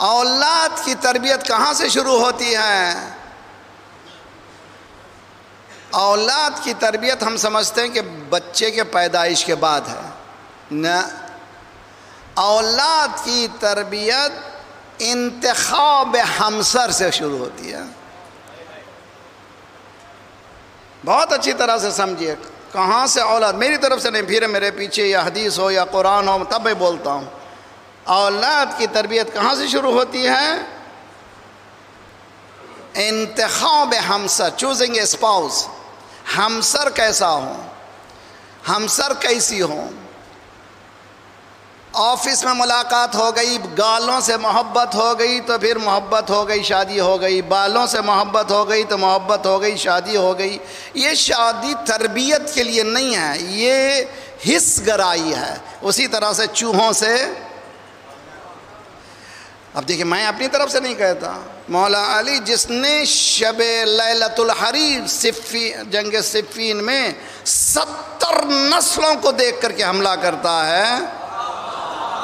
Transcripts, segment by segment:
اولاد کی تربیت کہاں سے شروع ہوتی ہے؟ اولاد کی تربیت ہم سمجھتے ہیں کہ بچے کے پیدائش کے بعد ہے، نہ، اولاد کی تربیت انتخاب ہمسر سے شروع ہوتی ہے۔ بہت اچھی طرح سے سمجھیے، کہاں سے اولاد، میری طرف سے نہیں، پھر میرے پیچھے یا حدیث ہو یا قرآن ہو تب میں بولتا ہوں۔ اولاد کی تربیت کہاں سے شروع ہوتی ہے؟ انتخاب ہمسر، چوزنگ اے اسپاؤس۔ ہمسر کیسا ہو، ہمسر کیسی ہو۔ آفس میں ملاقات ہو گئی، گالوں سے محبت ہو گئی تو پھر محبت ہو گئی، شادی ہو گئی، بالوں سے محبت ہو گئی تو محبت ہو گئی، شادی ہو گئی۔ یہ شادی تربیت کے لیے نہیں ہے، یہ حس گرائی ہے، اسی طرح سے چوہوں سے۔ اب دیکھیں، میں اپنی طرف سے نہیں کہتا، مولا علی جس نے شب لیلۃ الحریر جنگ صفین میں 70 نسلوں کو دیکھ کر کے حملہ کرتا ہے۔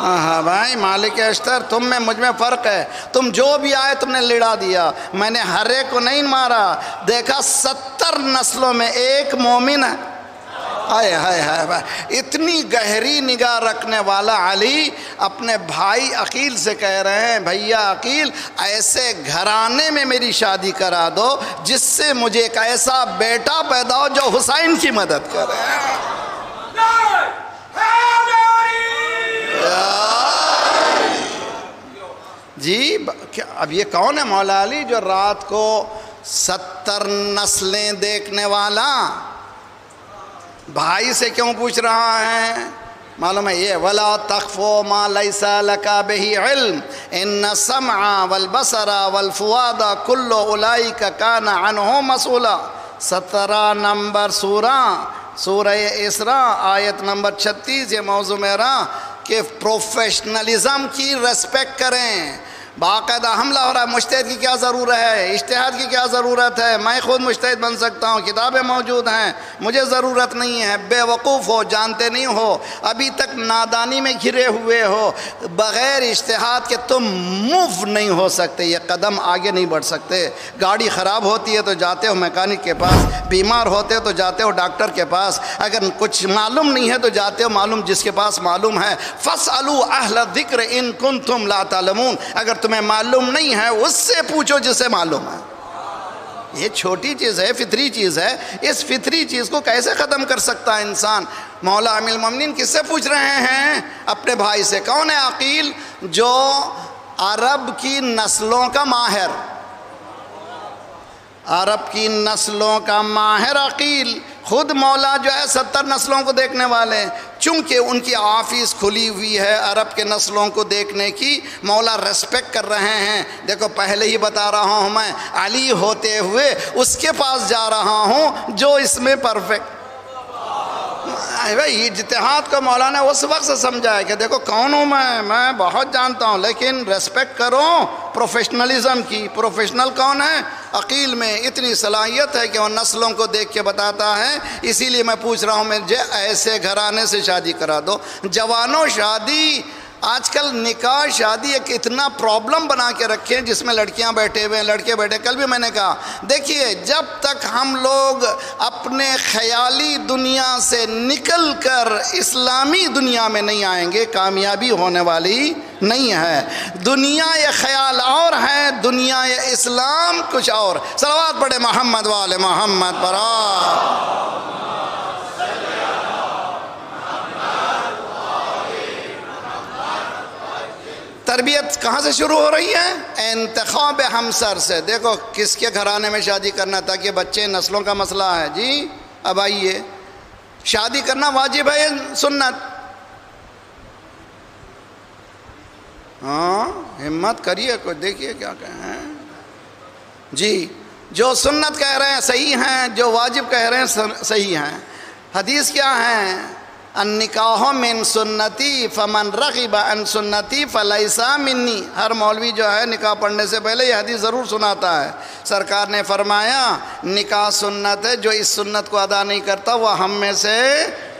ہاں بھائی، مالک اشتر، تم میں مجھ میں فرق ہے، تم جو بھی آئے تم نے لڑا دیا، میں نے ہر ایک کو نہیں مارا، دیکھا 70 نسلوں میں ایک مومن ہے۔ ہائے ہائے ہائے بھائی، اتنی گہری نگاہ رکھنے والا علی اپنے بھائی عقیل سے کہہ رہے ہیں، بھیا عقیل، ایسے گھرانے میں میری شادی کرا دو جس سے مجھے ایک ایسا بیٹا پیدا ہو جو حسین کی مدد کرے۔ جی اب یہ کون ہے مولا علی جو رات کو 70 نسلیں دیکھنے والا؟ بھائی سے کیوں پوچھ رہا ہے؟ معلوم ہے یہ، وَلَا تَخْفُوا مَا لَيْسَ لَكَ بِهِ عِلْمٌ إِنَّ السَّمْعَ وَالْبَصَرَ وَالْفُؤَادَ كُلُّ أُولَئِكَ كَانَ عَنْهُ مسؤولا۔ 17 نمبر سورہ اسراء آیت نمبر 36، یہ موضوع میرا کہ پروفیشنلزم کی ریسپیکٹ کریں۔ باقاعدہ حملہ ہو رہا ہے، مجتہد کی کیا ضرورت ہے، اجتہاد کی کیا ضرورت ہے، میں خود مجتہد بن سکتا ہوں، کتابیں موجود ہیں، مجھے ضرورت نہیں ہے۔ بے وقوف ہو، جانتے نہیں ہو، ابھی تک نادانی میں گھرے ہوئے ہو، بغیر اجتہاد کے تم موو نہیں ہو سکتے، یہ قدم آگے نہیں بڑھ سکتے۔ گاڑی خراب ہوتی ہے تو جاتے ہو میکینک کے پاس، بیمار ہوتے ہو تو جاتے ہو ڈاکٹر کے پاس، اگر کچھ معلوم نہیں ہے تو جاتے ہو معلوم جس کے پاس معلوم ہے۔ فَاسْأَلُوا أَهْلَ الذِّكْرِ إِن كُنتُمْ لَا تَعْلَمُونَ، اگر تمہیں معلوم نہیں ہے اس سے پوچھو جسے معلوم ہے۔ یہ چھوٹی چیز ہے، فطری چیز ہے، اس فطری چیز کو کیسے ختم کر سکتا ہے انسان؟ مولا امیر المومنین کس سے پوچھ رہے ہیں؟ اپنے بھائی سے۔ کون ہے عقیل؟ جو عرب کی نسلوں کا ماہر، عرب کی نسلوں کا ماہر عقیل، خود مولا جو ہے 70 نسلوں کو دیکھنے والے، چونکہ ان کی آفس کھلی ہوئی ہے عرب کے نسلوں کو دیکھنے کی، مولا ریسپیکٹ کر رہے ہیں۔ دیکھو پہلے ہی بتا رہا ہوں، میں علی ہوتے ہوئے اس کے پاس جا رہا ہوں جو اس میں پرفیکٹ۔ بھائی اجتہاد کو مولانا اس وقت سے سمجھا ہے کہ دیکھو کون ہوں میں بہت جانتا ہوں، لیکن ریسپیکٹ کرو پروفیشنلزم کی۔ پروفیشنل کون ہے؟ عقیل میں اتنی صلاحیت ہے کہ وہ نسلوں کو دیکھ کے بتاتا ہے۔ اسی لیے میں پوچھ رہا ہوں، مجھے ایسے گھرانے سے شادی کرا دو۔ جوانوں، شادی آج کل نکاح شادی ایک اتنا پرابلم بنا کے رکھے ہیں جس میں لڑکیاں بیٹھے ہوئے ہیں، لڑکے بیٹھے۔ کل بھی میں نے کہا، دیکھیے جب تک ہم لوگ اپنے خیالی دنیا سے نکل کر اسلامی دنیا میں نہیں آئیں گے، کامیابی ہونے والی نہیں ہے۔ دنیا یہ خیال اور ہے، دنیا یہ اسلام کچھ اور۔ صلوات پڑھے محمد والے محمد پر۔ تربیت کہاں سے شروع ہو رہی ہے؟ انتخاب ہمسر سے۔ دیکھو کس کے گھرانے میں شادی کرنا تاکہ بچے نسلوں کا مسئلہ ہے۔ جی اب آئیے، شادی کرنا واجب ہے سنت؟ ہاں ہمت کریے، کوئی دیکھیے کیا کہیں۔ جی جو سنت کہہ رہے ہیں صحیح ہیں، جو واجب کہہ رہے ہیں صحیح ہیں۔ حدیث کیا ہے؟ النکاح من سنتی فمن رغب عن سنتی فلیس منی۔ ہر مولوی جو ہے نکاح پڑھنے سے پہلے یہ حدیث ضرور سناتا ہے۔ سرکار نے فرمایا نکاح سنت ہے، جو اس سنت کو ادا نہیں کرتا وہ ہم میں سے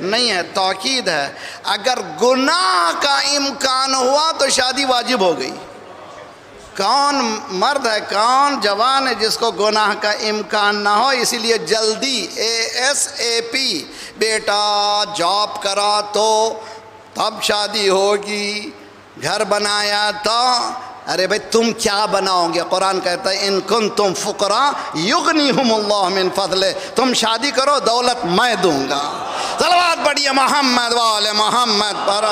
نہیں ہے۔ تاکید ہے، اگر گناہ کا امکان ہوا تو شادی واجب ہو گئی۔ کون مرد ہے، کون جوان ہے جس کو گناہ کا امکان نہ ہو؟ اسی لیے جلدی ASAP بیٹا جاب کرا تو تب شادی ہوگی، گھر بنایا تو، ارے بھائی تم کیا بناؤ گے؟ قرآن کہتا ہے ان کنتم فقراء یغنیہم اللہ من فضلہ، تم شادی کرو دولت میں دوں گا۔ صلوات پڑھیے محمد وآل محمد پر۔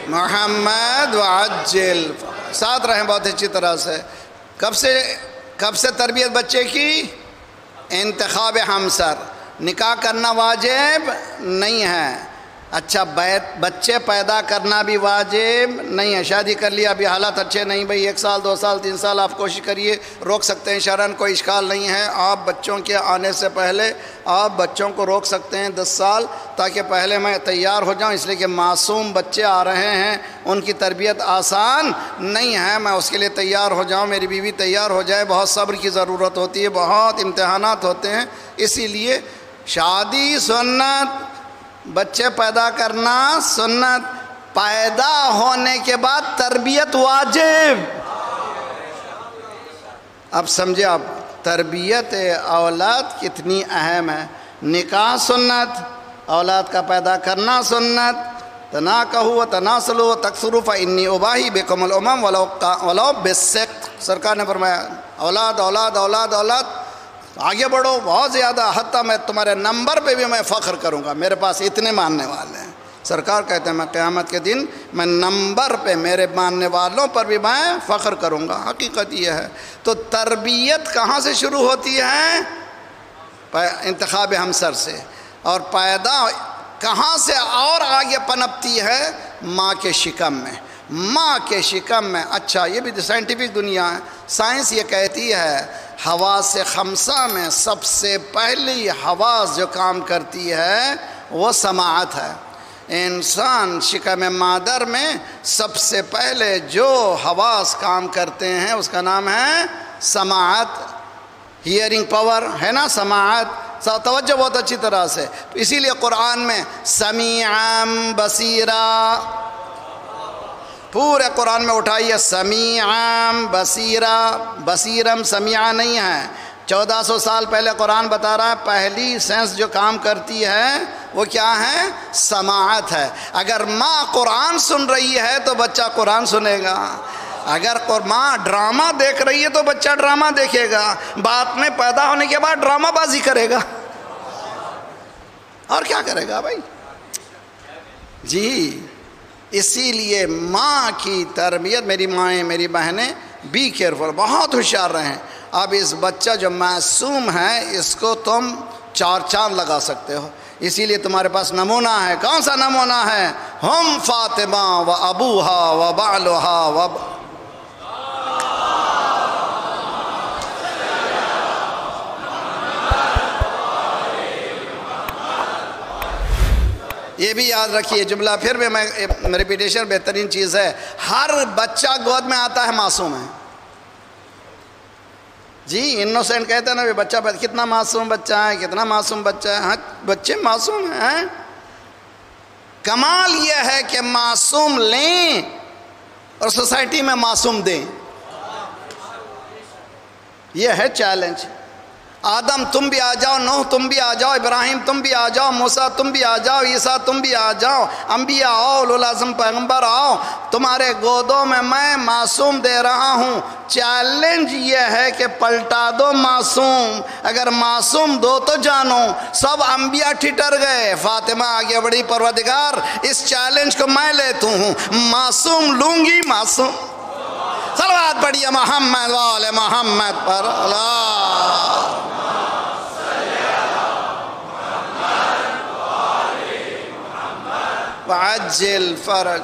محمد وعجل، ساتھ رہیں بہت اچھی طرح سے۔ کب سے تربیت بچے کی؟ انتخاب ہمسر، نکاح کرنا واجب نہیں ہے، اچھا بچے پیدا کرنا بھی واجب نہیں ہے۔ شادی کر لیا، ابھی حالات اچھے نہیں، بھئی 1 سال 2 سال 3 سال آپ کوشش کریے، روک سکتے ہیں شرعاً، کوئی اشکال نہیں ہے۔ آپ بچوں کے آنے سے پہلے آپ بچوں کو روک سکتے ہیں 10 سال، تاکہ پہلے میں تیار ہو جاؤں، اس لیے کہ معصوم بچے آ رہے ہیں، ان کی تربیت آسان نہیں ہے، میں اس کے لیے تیار ہو جاؤں، میری بیوی تیار ہو جائے، بہت صبر کی ضرورت ہوتی ہے، بہت امتحانات ہوتے ہیں۔ اسی لیے شادی سنت، بچے پیدا کرنا سنت، پیدا ہونے کے بعد تربیت واجب۔ اب سمجھے آپ تربیت اولاد کتنی اہم ہے۔ نکاح سنت، اولاد کا پیدا کرنا سنت، تناکحوا وتناسلوا وتکثروا فانی اباہی بکم الامم ولو بالسقط، سرکار نے فرمایا اولاد اولاد اولاد اولاد، آگے بڑھو بہت زیادہ، حتیٰ میں تمہارے نمبر پہ بھی میں فخر کروں گا، میرے پاس اتنے ماننے والے ہیں۔ سرکار کہتے ہیں میں قیامت کے دن میں نمبر پہ میرے ماننے والوں پر بھی میں فخر کروں گا۔ حقیقت یہ ہے۔ تو تربیت کہاں سے شروع ہوتی ہے؟ انتخاب ہمسر سے، اور پیدا کہاں سے اور آگے پنپتی ہے؟ ماں کے شکم میں، ماں کے شکم میں۔ اچھا یہ بھی سائنٹیفک دنیا ہے، سائنس یہ کہتی ہے حواس خمسہ میں سب سے پہلی حواس جو کام کرتی ہے وہ سماعت ہے۔ انسان شکم مادر میں سب سے پہلے جو حواس کام کرتے ہیں اس کا نام ہے سماعت، ہیئرنگ پاور ہے نا، سماعت۔ توجہ بہت اچھی طرح سے، تو اسی لیے قرآن میں سمیعا بصیرا، پورے قرآن میں اٹھائیے سمیعا بصیرا، بصیرم سمیعا نہیں ہے۔ 1400 سال پہلے قرآن بتا رہا ہے پہلی سینس جو کام کرتی ہے وہ کیا ہے؟ سماعت ہے۔ اگر ماں قرآن سن رہی ہے تو بچہ قرآن سنے گا، اگر ماں ڈرامہ دیکھ رہی ہے تو بچہ ڈرامہ دیکھے گا، بعد میں پیدا ہونے کے بعد ڈرامہ بازی کرے گا، اور کیا کرے گا بھائی؟ جی اسی لیے ماں کی تربیت، میری مائیں میری بہنیں بی کیئرفل، بہت ہوشیار رہیں۔ اب اس بچہ جو معصوم ہے اس کو تم 4 چاند لگا سکتے ہو، اسی لیے تمہارے پاس نمونہ ہے۔ کون سا نمونہ ہے؟ ہم فاطمہ و ابوہا و بعلہا و یہ بھی یاد رکھیے جملہ، پھر بھی میں ریپیٹیشن بہترین چیز ہے، ہر بچہ گود میں آتا ہے معصوم ہے۔ جی انوسینٹ کہتے ہیں نا، بچہ کتنا معصوم بچہ ہے، کتنا معصوم بچہ ہے، ہاں بچے معصوم ہیں۔ کمال یہ ہے کہ معصوم لیں اور سوسائٹی میں معصوم دیں، یہ ہے چیلنج۔ آدم تم بھی آ جاؤ، نوح تم بھی آ جاؤ، ابراہیم تم بھی آ جاؤ، موسیٰ تم بھی آ جاؤ، عیسیٰ تم بھی آ جاؤ، انبیاء آؤ، اولو العزم پیغمبر آؤ، تمہارے گودوں میں معصوم دے رہا ہوں۔ چیلنج یہ ہے کہ پلٹا دو معصوم، اگر معصوم دو تو جانو سب انبیاء ٹھٹر گئے، فاطمہ آگے بڑی، پروردگار اس چیلنج کو میں لیتا ہوں، معصوم لوں گی، معصوم۔ صلوات پڑھیے محمد وآل محمد پر۔ اللہ وعجل فرج